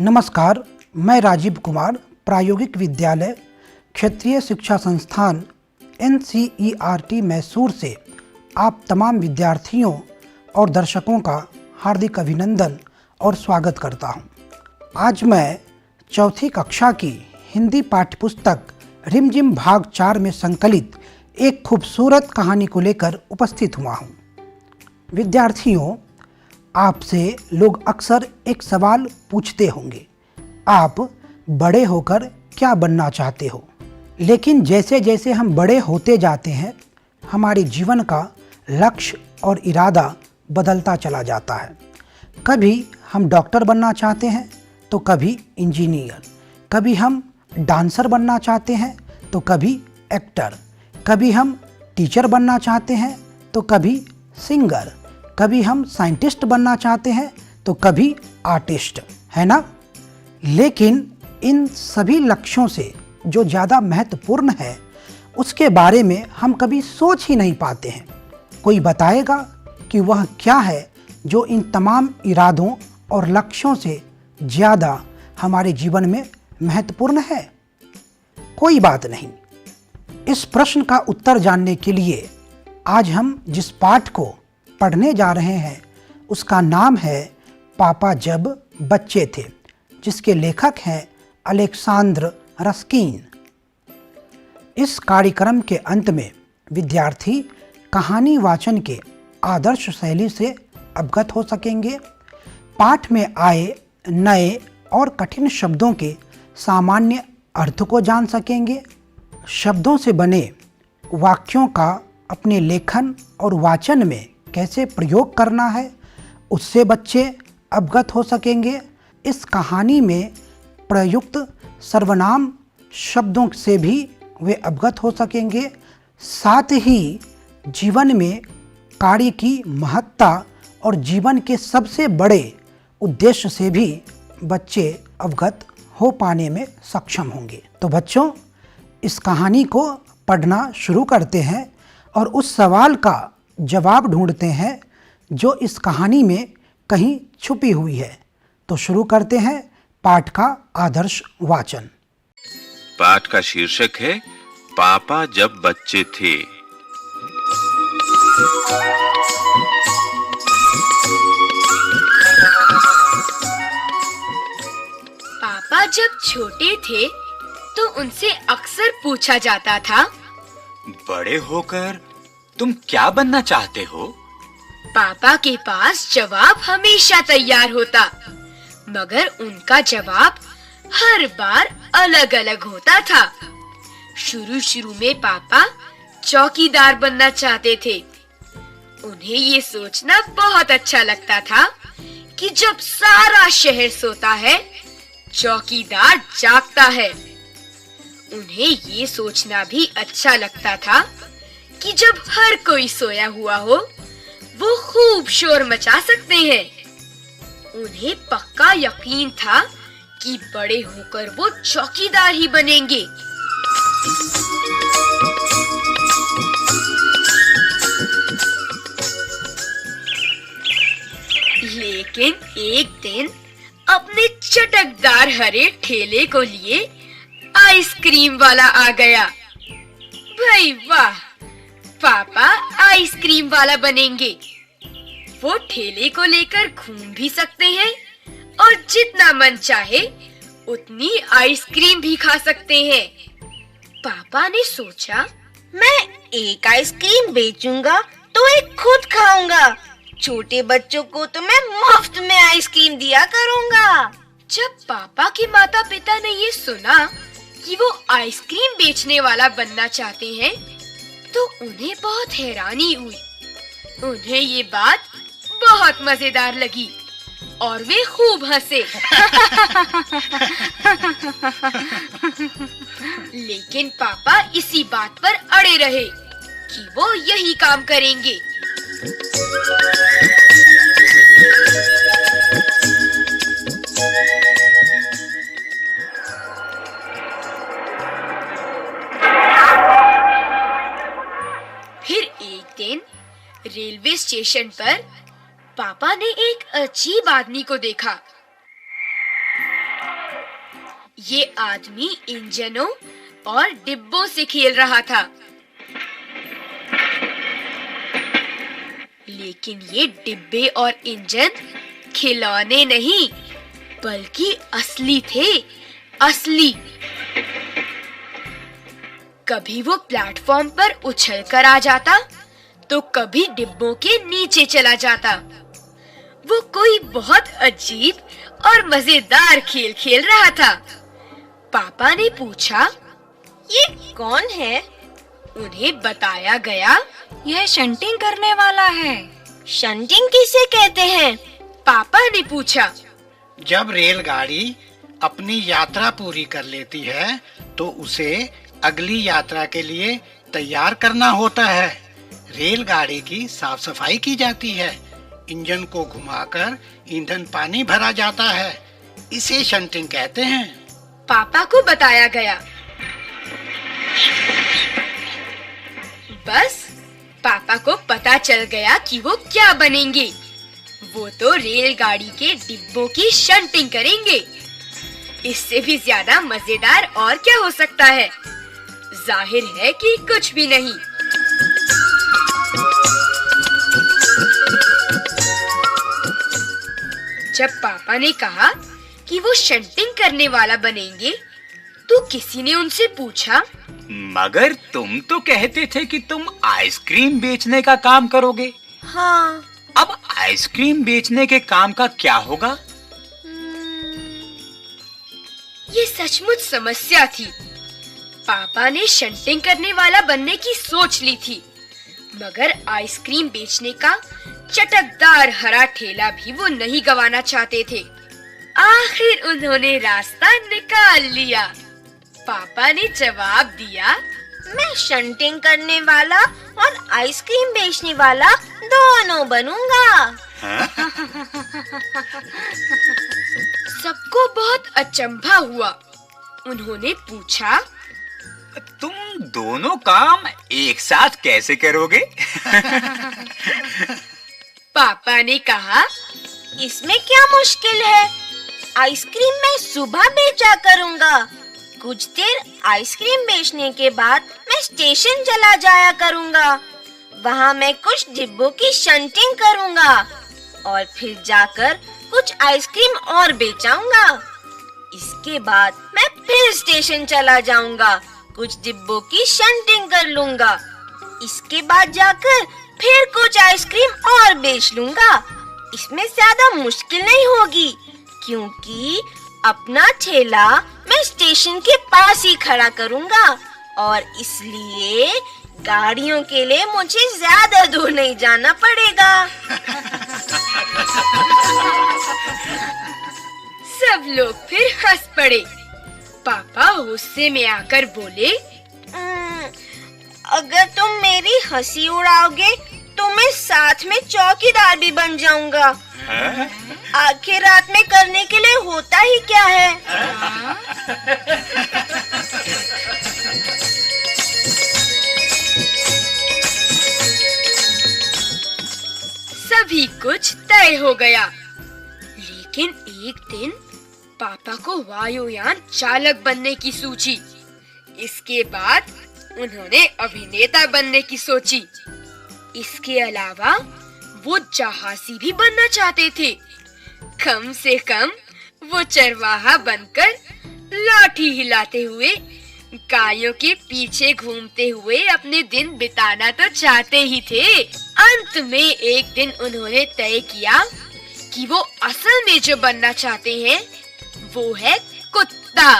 नमस्कार, मैं राजीव कुमार, प्रायोगिक विद्यालय क्षेत्रीय शिक्षा संस्थान NCERT मैसूर से आप तमाम विद्यार्थियों और दर्शकों का हार्दिक अभिनंदन और स्वागत करता हूं। आज मैं चौथी कक्षा की हिंदी पाठ्यपुस्तक रिमझिम भाग 4 में संकलित एक खूबसूरत कहानी को लेकर उपस्थित हुआ हूं। विद्यार्थियों, आपसे लोग अक्सर एक सवाल पूछते होंगे, आप बड़े होकर क्या बनना चाहते हो? लेकिन जैसे जैसे हम बड़े होते जाते हैं, हमारे जीवन का लक्ष्य और इरादा बदलता चला जाता है। कभी हम डॉक्टर बनना चाहते हैं तो कभी इंजीनियर, कभी हम डांसर बनना चाहते हैं तो कभी एक्टर, कभी हम टीचर बनना चाहते हैं तो कभी सिंगर, कभी हम साइंटिस्ट बनना चाहते हैं तो कभी आर्टिस्ट, है ना? लेकिन इन सभी लक्ष्यों से जो ज़्यादा महत्वपूर्ण है उसके बारे में हम कभी सोच ही नहीं पाते हैं। कोई बताएगा कि वह क्या है जो इन तमाम इरादों और लक्ष्यों से ज़्यादा हमारे जीवन में महत्वपूर्ण है? कोई बात नहीं। इस प्रश्न का उत्तर जानने के लिए आज हम जिस पाठ को पढ़ने जा रहे हैं उसका नाम है पापा जब बच्चे थे, जिसके लेखक हैं अलेक्सांद्र रस्किन। इस कार्यक्रम के अंत में विद्यार्थी कहानी वाचन के आदर्श शैली से अवगत हो सकेंगे, पाठ में आए नए और कठिन शब्दों के सामान्य अर्थ को जान सकेंगे, शब्दों से बने वाक्यों का अपने लेखन और वाचन में कैसे प्रयोग करना है उससे बच्चे अवगत हो सकेंगे। इस कहानी में प्रयुक्त सर्वनाम शब्दों से भी वे अवगत हो सकेंगे। साथ ही जीवन में कार्य की महत्ता और जीवन के सबसे बड़े उद्देश्य से भी बच्चे अवगत हो पाने में सक्षम होंगे। तो बच्चों, इस कहानी को पढ़ना शुरू करते हैं और उस सवाल का जवाब ढूंढते हैं जो इस कहानी में कहीं छुपी हुई है। तो शुरू करते हैं पाठ का आदर्श वाचन। पाठ का शीर्षक है पापा जब बच्चे थे। पापा जब छोटे थे तो उनसे अक्सर पूछा जाता था, बड़े होकर तुम क्या बनना चाहते हो? पापा के पास जवाब हमेशा तैयार होता, मगर उनका जवाब हर बार अलग-अलग होता था। शुरू में पापा चौकीदार बनना चाहते थे। उन्हें ये सोचना बहुत अच्छा लगता था कि जब सारा शहर सोता है, चौकीदार जागता है। उन्हें ये सोचना भी अच्छा लगता था कि जब हर कोई सोया हुआ हो, वो खूब शोर मचा सकते हैं। उन्हें पक्का यकीन था कि बड़े होकर वो चौकीदार ही बनेंगे। लेकिन एक दिन अपने चटकदार हरे ठेले को लिए आइसक्रीम वाला आ गया। भाई वाह, पापा आइसक्रीम वाला बनेंगे। वो ठेले को लेकर घूम भी सकते हैं और जितना मन चाहे उतनी आइसक्रीम भी खा सकते हैं। पापा ने सोचा, मैं एक आइसक्रीम बेचूंगा तो एक खुद खाऊंगा। छोटे बच्चों को तो मैं मुफ्त में आइसक्रीम दिया करूंगा। जब पापा के माता पिता ने ये सुना कि वो आइसक्रीम बेचने वाला बनना चाहते हैं, तो उन्हें बहुत हैरानी हुई। उन्हें ये बात बहुत मजेदार लगी और वे खूब हंसे। लेकिन पापा इसी बात पर अड़े रहे कि वो यही काम करेंगे। फिर एक दिन रेलवे स्टेशन पर पापा ने एक अजीब आदमी को देखा। ये आदमी इंजनों और डिब्बों से खेल रहा था। लेकिन ये डिब्बे और इंजन खिलौने नहीं, बल्कि असली थे, असली। कभी वो प्लेटफॉर्म पर उछल कर आ जाता, तो कभी डिब्बों के नीचे चला जाता। वो कोई बहुत अजीब और मजेदार खेल खेल रहा था। पापा ने पूछा, ये कौन है? उन्हें बताया गया, यह शंटिंग करने वाला है। शंटिंग किसे कहते हैं? पापा ने पूछा। जब रेलगाड़ी अपनी यात्रा पूरी कर लेती है तो उसे अगली यात्रा के लिए तैयार करना होता है। रेलगाड़ी की साफ सफाई की जाती है, इंजन को घुमाकर ईंधन पानी भरा जाता है। इसे शंटिंग कहते हैं। पापा को बताया गया। बस पापा को पता चल गया कि वो क्या बनेंगे। वो तो रेलगाड़ी के डिब्बों की शंटिंग करेंगे। इससे भी ज्यादा मजेदार और क्या हो सकता है? जाहिर है कि कुछ भी नहीं। जब पापा ने कहा कि वो शंटिंग करने वाला बनेंगे, तो किसी ने उनसे पूछा, मगर तुम तो कहते थे कि तुम आइसक्रीम बेचने का काम करोगे। हाँ। अब आइसक्रीम बेचने के काम का क्या होगा? ये सचमुच समस्या थी। पापा ने शंटिंग करने वाला बनने की सोच ली थी, मगर आइसक्रीम बेचने का चटकदार हरा ठेला भी वो नहीं गंवाना चाहते थे। आखिर उन्होंने रास्ता निकाल लिया। पापा ने जवाब दिया, मैं शंटिंग करने वाला और आइसक्रीम बेचने वाला दोनों बनूंगा। सबको बहुत अचंभा हुआ। उन्होंने पूछा, तुम दोनों काम एक साथ कैसे करोगे? पापा ने कहा, इसमें क्या मुश्किल है? आइसक्रीम मैं सुबह बेचा करूंगा। कुछ देर आइसक्रीम बेचने के बाद मैं स्टेशन चला जाया करूंगा। वहाँ मैं कुछ डिब्बों की शंटिंग करूंगा और फिर जाकर कुछ आइसक्रीम और बेचाऊंगा। इसके बाद मैं फिर स्टेशन चला जाऊंगा, कुछ डिब्बों की शंटिंग कर लूंगा। इसके बाद जाकर फिर कुछ आइसक्रीम और बेच लूंगा। इसमें ज्यादा मुश्किल नहीं होगी, क्योंकि अपना ठेला मैं स्टेशन के पास ही खड़ा करूंगा और इसलिए गाड़ियों के लिए मुझे ज्यादा दूर नहीं जाना पड़ेगा। सब लोग फिर हंस पड़े। पापा गुस्से में आकर बोले, अगर तुम मेरी हंसी उड़ाओगे तो मैं साथ में चौकीदार भी बन जाऊंगा। आखिर रात में करने के लिए होता ही क्या है? सभी कुछ तय हो गया। लेकिन एक दिन पापा को वायुयान चालक बनने की सूझी। इसके बाद उन्होंने अभिनेता बनने की सोची। इसके अलावा वो जहाजी भी बनना चाहते थे। कम से कम वो चरवाहा बनकर लाठी हिलाते हुए गायों के पीछे घूमते हुए अपने दिन बिताना तो चाहते ही थे। अंत में एक दिन उन्होंने तय किया कि वो असल में जो बनना चाहते हैं वो है कुत्ता।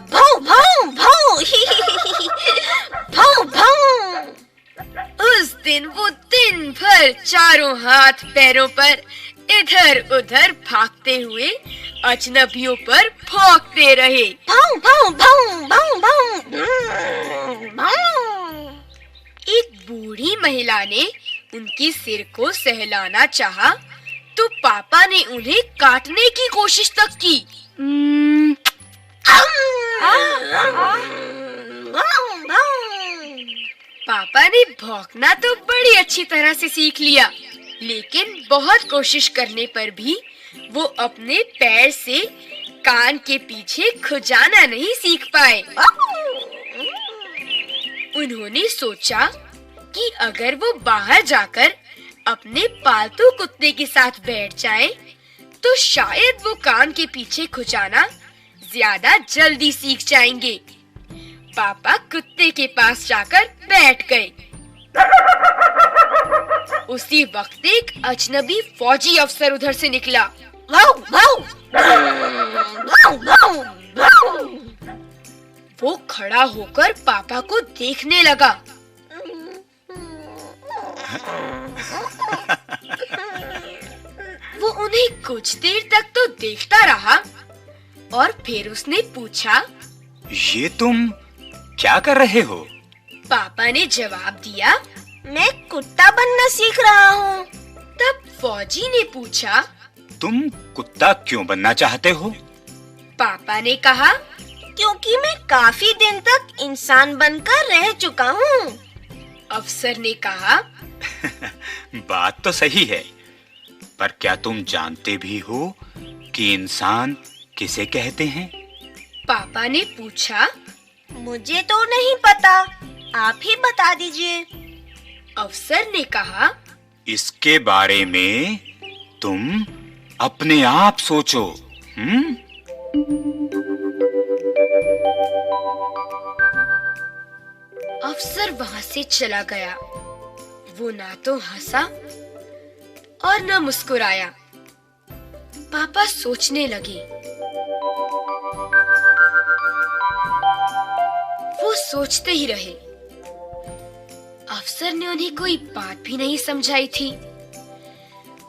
भौं भौं भौं भौं भौं। उस दिन वो दिन भर चारों हाथ पैरों पर इधर उधर भागते हुए अजनबियों पर भौंकते रहे। भौं भौं भौं भौं भौं भौं। एक बूढ़ी महिला ने उनकी सिर को सहलाना चाहा, तो पापा ने उन्हें काटने की कोशिश तक की। पापा ने भौंकना तो बड़ी अच्छी तरह से सीख लिया, लेकिन बहुत कोशिश करने पर भी वो अपने पैर से कान के पीछे खुजाना नहीं सीख पाए। उन्होंने सोचा कि अगर वो बाहर जाकर अपने पालतू कुत्ते के साथ बैठ जाएं, तो शायद वो कान के पीछे खुजाना ज्यादा जल्दी सीख जाएंगे। पापा कुत्ते के पास जाकर बैठ गए। उसी वक्त एक अजनबी फौजी अफसर उधर से निकला। वो खड़ा होकर पापा को देखने लगा। वो उन्हें कुछ देर तक तो देखता रहा और फिर उसने पूछा, ये तुम क्या कर रहे हो? पापा ने जवाब दिया, मैं कुत्ता बनना सीख रहा हूँ। तब फौजी ने पूछा, तुम कुत्ता क्यों बनना चाहते हो? पापा ने कहा, क्योंकि मैं काफी दिन तक इंसान बनकर रह चुका हूँ। अफसर ने कहा, बात तो सही है, पर क्या तुम जानते भी हो कि इंसान किसे कहते हैं? पापा ने पूछा, मुझे तो नहीं पता, आप ही बता दीजिए। अफसर ने कहा, इसके बारे में तुम अपने आप सोचो। अफसर वहां से चला गया। वो ना तो हंसा और न मुस्कुराया। पापा सोचने लगे। वो सोचते ही रहे। अफसर ने उन्हें कोई बात भी नहीं समझाई थी,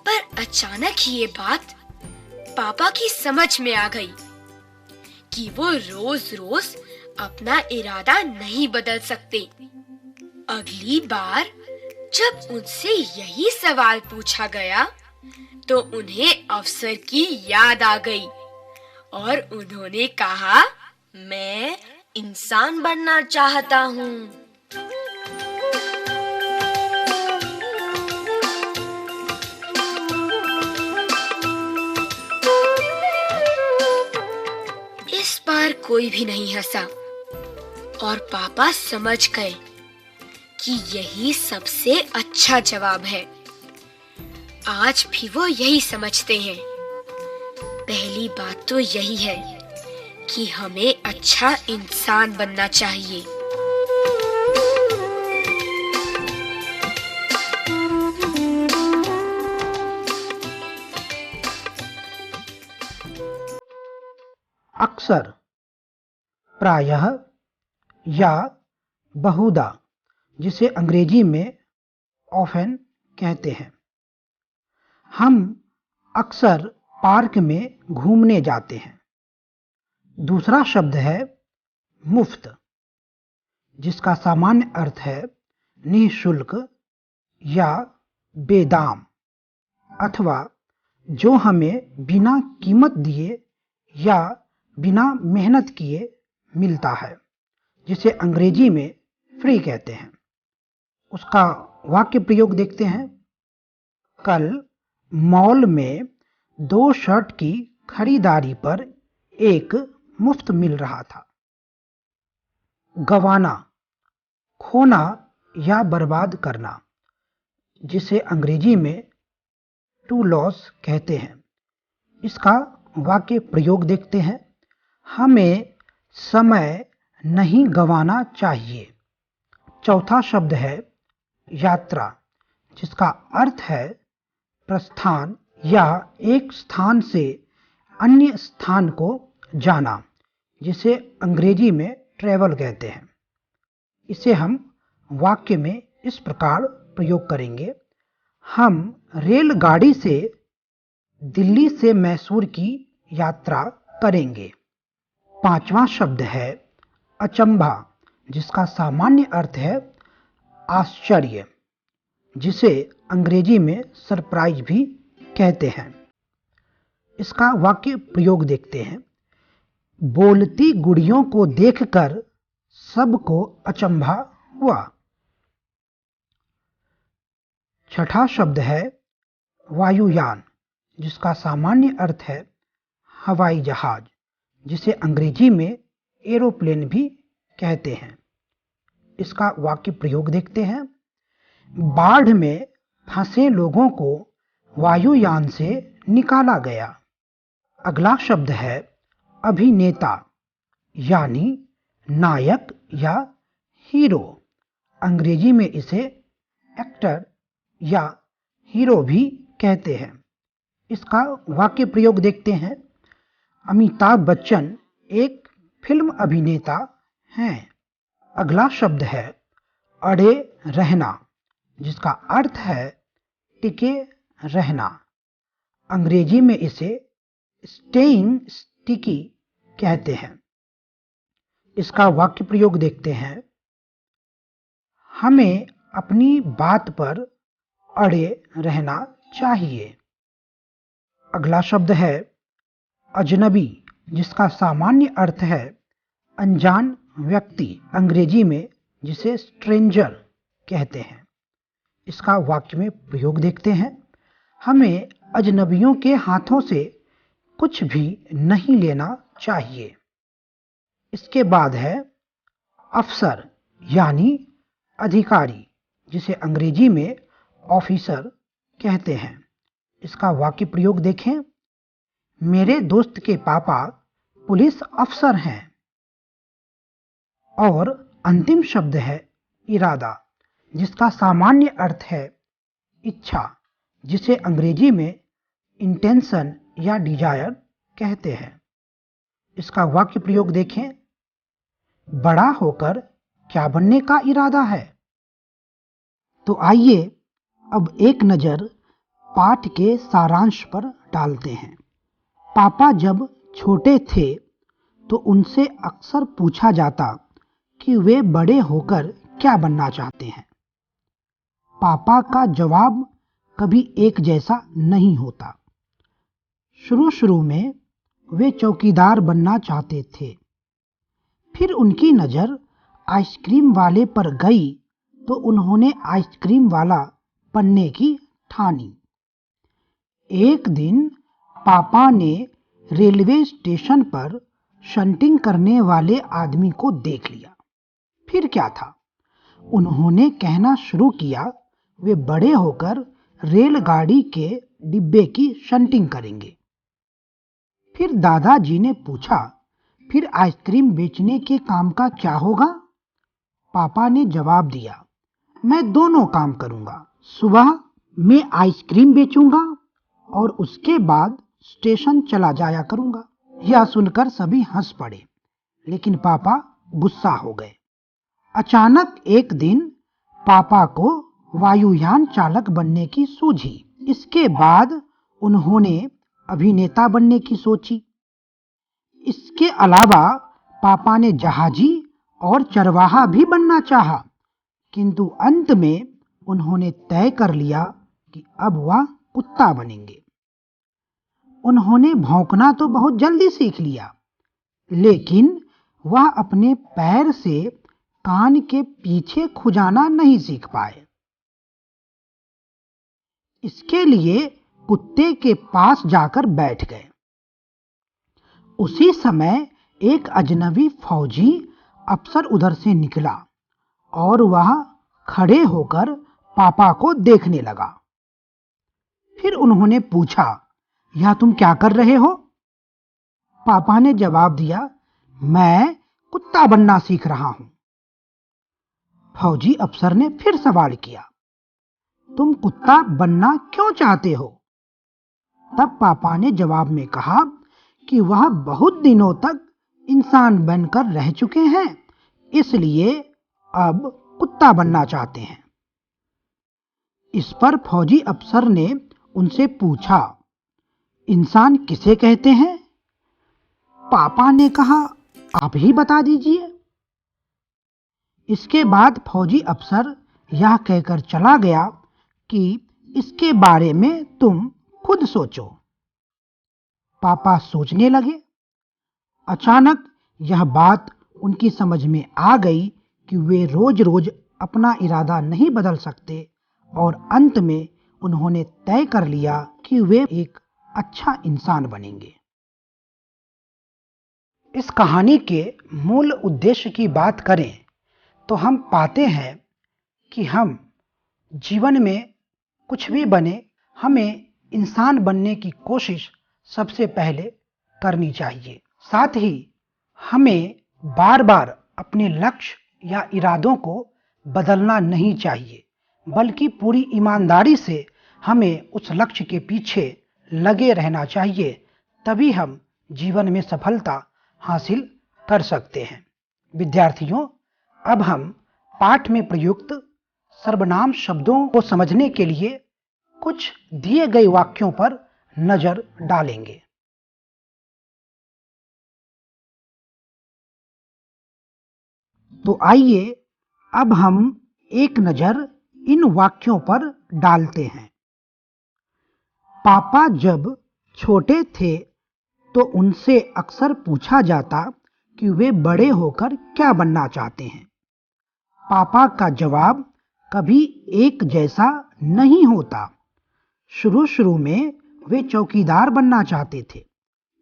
पर अचानक ही ये बात पापा की समझ में आ गई कि वो रोज रोज अपना इरादा नहीं बदल सकते। अगली बार जब उनसे यही सवाल पूछा गया, तो उन्हें अफसर की याद आ गई और उन्होंने कहा, मैं इंसान बनना चाहता हूँ। इस बार कोई भी नहीं हंसा और पापा समझ गए कि यही सबसे अच्छा जवाब है। आज भी वो यही समझते हैं। पहली बात तो यही है कि हमें अच्छा इंसान बनना चाहिए। अक्सर, प्रायः या बहुधा, जिसे अंग्रेजी में ऑफन कहते हैं। हम अक्सर पार्क में घूमने जाते हैं। दूसरा शब्द है मुफ्त, जिसका सामान्य अर्थ है निःशुल्क या बेदाम, अथवा जो हमें बिना कीमत दिए या बिना मेहनत किए मिलता है, जिसे अंग्रेजी में फ्री कहते हैं। उसका वाक्य प्रयोग देखते हैं। कल मॉल में 2 शर्ट की खरीदारी पर एक मुफ्त मिल रहा था। गंवाना, खोना या बर्बाद करना, जिसे अंग्रेजी में टू लॉस कहते हैं। इसका वाक्य प्रयोग देखते हैं। हमें समय नहीं गंवाना चाहिए। चौथा शब्द है यात्रा, जिसका अर्थ है प्रस्थान या एक स्थान से अन्य स्थान को जाना, जिसे अंग्रेजी में ट्रैवल कहते हैं। इसे हम वाक्य में इस प्रकार प्रयोग करेंगे। हम रेलगाड़ी से दिल्ली से मैसूर की यात्रा करेंगे। पांचवा शब्द है अचंभा, जिसका सामान्य अर्थ है आश्चर्य, जिसे अंग्रेजी में सरप्राइज भी कहते हैं। इसका वाक्य प्रयोग देखते हैं। बोलती गुड़ियों को देखकर सबको अचंभा हुआ। छठा शब्द है वायुयान, जिसका सामान्य अर्थ है हवाई जहाज, जिसे अंग्रेजी में एरोप्लेन भी कहते हैं। इसका वाक्य प्रयोग देखते हैं। बाढ़ में फंसे लोगों को वायुयान से निकाला गया। अगला शब्द है अभिनेता, यानी नायक या हीरो। अंग्रेजी में इसे एक्टर या हीरो भी कहते हैं। इसका वाक्य प्रयोग देखते हैं। अमिताभ बच्चन एक फिल्म अभिनेता हैं। अगला शब्द है अड़े रहना, जिसका अर्थ है टिके रहना। अंग्रेजी में इसे स्टेइंग स्टिकी कहते हैं। इसका वाक्य प्रयोग देखते हैं। हमें अपनी बात पर अड़े रहना चाहिए। अगला शब्द है अजनबी, जिसका सामान्य अर्थ है अनजान व्यक्ति। अंग्रेजी में जिसे स्ट्रेंजर कहते हैं। इसका वाक्य में प्रयोग देखते हैं। हमें अजनबियों के हाथों से कुछ भी नहीं लेना चाहिए। इसके बाद है अफसर, यानी अधिकारी, जिसे अंग्रेजी में ऑफिसर कहते हैं। इसका वाक्य प्रयोग देखें। मेरे दोस्त के पापा पुलिस अफसर हैं। और अंतिम शब्द है इरादा, जिसका सामान्य अर्थ है इच्छा, जिसे अंग्रेजी में इंटेंशन या डिजायर कहते हैं। इसका वाक्य प्रयोग देखें। बड़ा होकर क्या बनने का इरादा है? तो आइए अब एक नज़र पाठ के सारांश पर डालते हैं। पापा जब छोटे थे तो उनसे अक्सर पूछा जाता कि वे बड़े होकर क्या बनना चाहते हैं। पापा का जवाब कभी एक जैसा नहीं होता। शुरू में वे चौकीदार बनना चाहते थे। फिर उनकी नज़र आइसक्रीम वाले पर गई तो उन्होंने आइसक्रीम वाला बनने की ठानी। एक दिन पापा ने रेलवे स्टेशन पर शंटिंग करने वाले आदमी को देख लिया। फिर क्या था? उन्होंने कहना शुरू किया वे बड़े होकर रेलगाड़ी के डिब्बे की शंटिंग करेंगे। फिर दादाजी ने पूछा, फिर आइसक्रीम बेचने के काम का क्या होगा? पापा ने जवाब दिया, मैं दोनों काम करूंगा। सुबह मैं आइसक्रीम बेचूंगा और उसके बाद स्टेशन चला जाया करूंगा। यह सुनकर सभी हंस पड़े, लेकिन पापा गुस्सा हो गए। अचानक एक दिन पापा को वायुयान चालक बनने की सूझी। इसके बाद उन्होंने अभिनेता बनने की सोची। इसके अलावा पापा ने जहाजी और चरवाहा भी बनना चाहा, किंतु अंत में उन्होंने तय कर लिया कि अब वह कुत्ता बनेंगे। उन्होंने भौंकना तो बहुत जल्दी सीख लिया, लेकिन वह अपने पैर से कान के पीछे खुजाना नहीं सीख पाए। इसके लिए कुत्ते के पास जाकर बैठ गए। उसी समय एक अजनबी फौजी अफसर उधर से निकला और वह खड़े होकर पापा को देखने लगा। फिर उन्होंने पूछा, यह तुम क्या कर रहे हो? पापा ने जवाब दिया, मैं कुत्ता बनना सीख रहा हूं। फौजी अफसर ने फिर सवाल किया, तुम कुत्ता बनना क्यों चाहते हो? तब पापा ने जवाब में कहा कि वह बहुत दिनों तक इंसान बनकर रह चुके हैं, इसलिए अब कुत्ता बनना चाहते हैं। इस पर फौजी अफसर ने उनसे पूछा, इंसान किसे कहते हैं? पापा ने कहा, आप ही बता दीजिए। इसके बाद फौजी अफसर यह कहकर चला गया कि इसके बारे में तुम खुद सोचो। पापा सोचने लगे। अचानक यह बात उनकी समझ में आ गई कि वे रोज रोज अपना इरादा नहीं बदल सकते, और अंत में उन्होंने तय कर लिया कि वे एक अच्छा इंसान बनेंगे। इस कहानी के मूल उद्देश्य की बात करें तो हम पाते हैं कि हम जीवन में कुछ भी बने, हमें इंसान बनने की कोशिश सबसे पहले करनी चाहिए। साथ ही हमें बार बार अपने लक्ष्य या इरादों को बदलना नहीं चाहिए, बल्कि पूरी ईमानदारी से हमें उस लक्ष्य के पीछे लगे रहना चाहिए। तभी हम जीवन में सफलता हासिल कर सकते हैं। विद्यार्थियों, अब हम पाठ में प्रयुक्त सर्वनाम शब्दों को समझने के लिए कुछ दिए गए वाक्यों पर नजर डालेंगे। तो आइए अब हम एक नजर इन वाक्यों पर डालते हैं। पापा जब छोटे थे तो उनसे अक्सर पूछा जाता कि वे बड़े होकर क्या बनना चाहते हैं। पापा का जवाब कभी एक जैसा नहीं होता। शुरू में वे चौकीदार बनना चाहते थे,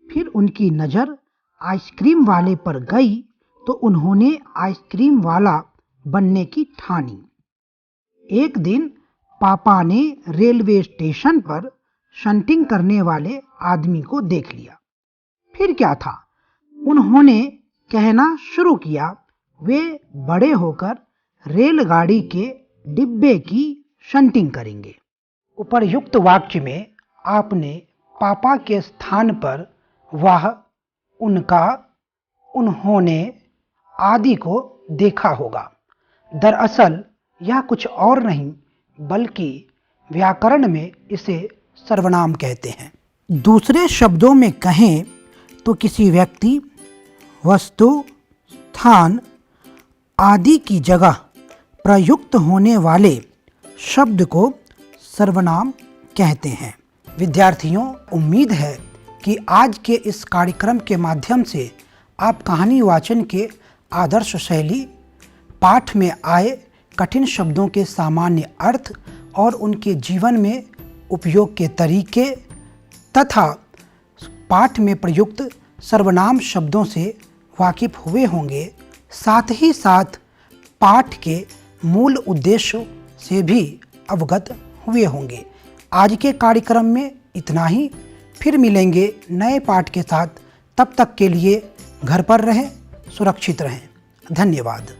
फिर उनकी नज़र आइसक्रीम वाले पर गई तो उन्होंने आइसक्रीम वाला बनने की ठानी। एक दिन पापा ने रेलवे स्टेशन पर शंटिंग करने वाले आदमी को देख लिया। फिर क्या था, उन्होंने कहना शुरू किया, वे बड़े होकर रेलगाड़ी के डिब्बे की शंटिंग करेंगे। उपर्युक्त वाक्य में आपने पापा के स्थान पर वह, उनका, उन्होंने आदि को देखा होगा। दरअसल यह कुछ और नहीं बल्कि व्याकरण में इसे सर्वनाम कहते हैं। दूसरे शब्दों में कहें तो किसी व्यक्ति, वस्तु, स्थान आदि की जगह प्रयुक्त होने वाले शब्द को सर्वनाम कहते हैं। विद्यार्थियों, उम्मीद है कि आज के इस कार्यक्रम के माध्यम से आप कहानी वाचन के आदर्श शैली, पाठ में आए कठिन शब्दों के सामान्य अर्थ और उनके जीवन में उपयोग के तरीके तथा पाठ में प्रयुक्त सर्वनाम शब्दों से वाकिफ हुए होंगे। साथ ही साथ पाठ के मूल उद्देश्य से भी अवगत हुए होंगे। आज के कार्यक्रम में इतना ही। फिर मिलेंगे नए पाठ के साथ। तब तक के लिए घर पर रहें, सुरक्षित रहें। धन्यवाद।